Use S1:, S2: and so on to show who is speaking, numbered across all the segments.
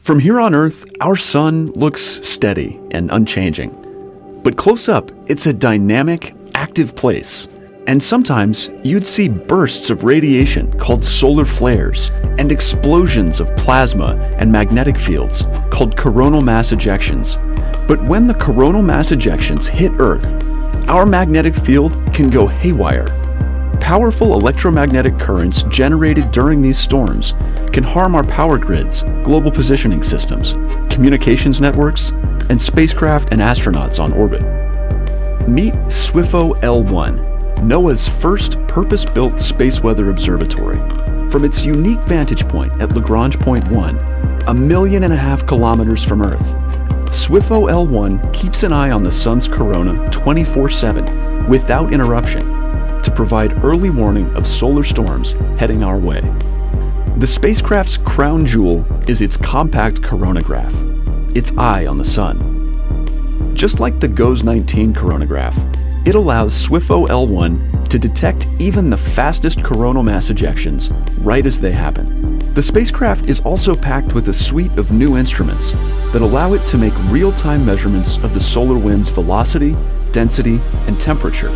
S1: From here on Earth, our sun looks steady and unchanging. But close up, it's a dynamic, active place. And sometimes you'd see bursts of radiation called solar flares and explosions of plasma and magnetic fields called coronal mass ejections. But when the coronal mass ejections hit Earth, our magnetic field can go haywire. Powerful electromagnetic currents generated during these storms can harm our power grids, global positioning systems, communications networks, and spacecraft and astronauts on orbit. Meet SWIFO L1, NOAA's first purpose-built space weather observatory. From its unique vantage point at Lagrange Point 1, 1.5 million kilometers from Earth, SWIFO L1 keeps an eye on the sun's corona 24/7 without interruption to provide early warning of solar storms heading our way. The spacecraft's crown jewel is its compact coronagraph, its eye on the sun. Just like the GOES-19 coronagraph, it allows SWIFO L1 to detect even the fastest coronal mass ejections right as they happen. The spacecraft is also packed with a suite of new instruments that allow it to make real-time measurements of the solar wind's velocity, density, and temperature,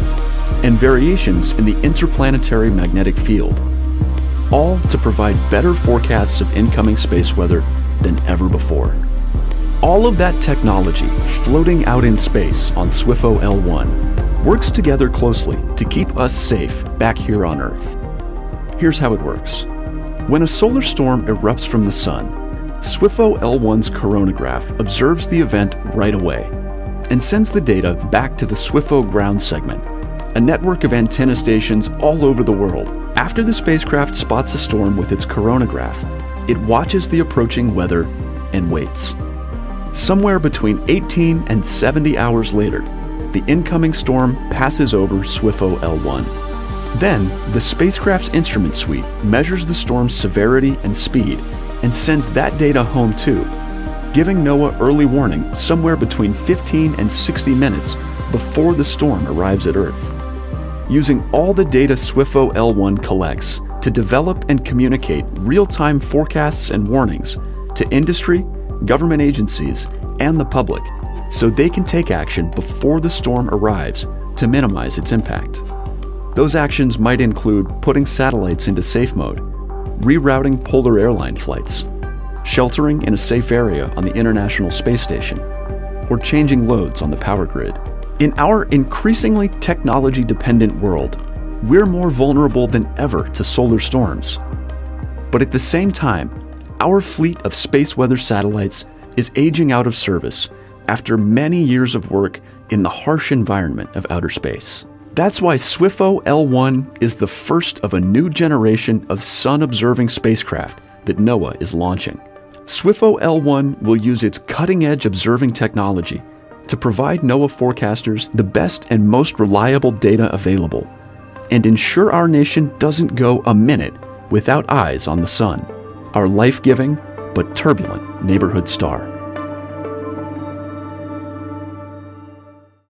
S1: and variations in the interplanetary magnetic field, all to provide better forecasts of incoming space weather than ever before. All of that technology floating out in space on SWIFO L1 works together closely to keep us safe back here on Earth. Here's how it works. When a solar storm erupts from the sun, SWIFO L1's coronagraph observes the event right away and sends the data back to the SWIFO ground segment, a network of antenna stations all over the world. After the spacecraft spots a storm with its coronagraph, it watches the approaching weather and waits. Somewhere between 18 and 70 hours later, the incoming storm passes over SWIFO L1. Then, the spacecraft's instrument suite measures the storm's severity and speed and sends that data home too, giving NOAA early warning somewhere between 15 and 60 minutes before the storm arrives at Earth. Using all the data SWIFO L1 collects to develop and communicate real-time forecasts and warnings to industry, government agencies, and the public, so they can take action before the storm arrives to minimize its impact. Those actions might include putting satellites into safe mode, rerouting polar airline flights, sheltering in a safe area on the International Space Station, or changing loads on the power grid. In our increasingly technology-dependent world, we're more vulnerable than ever to solar storms. But at the same time, our fleet of space weather satellites is aging out of service after many years of work in the harsh environment of outer space. That's why SWIFO L1 is the first of a new generation of sun-observing spacecraft that NOAA is launching. SWIFO L1 will use its cutting-edge observing technology to provide NOAA forecasters the best and most reliable data available, and ensure our nation doesn't go a minute without eyes on the sun, our life-giving but turbulent neighborhood star.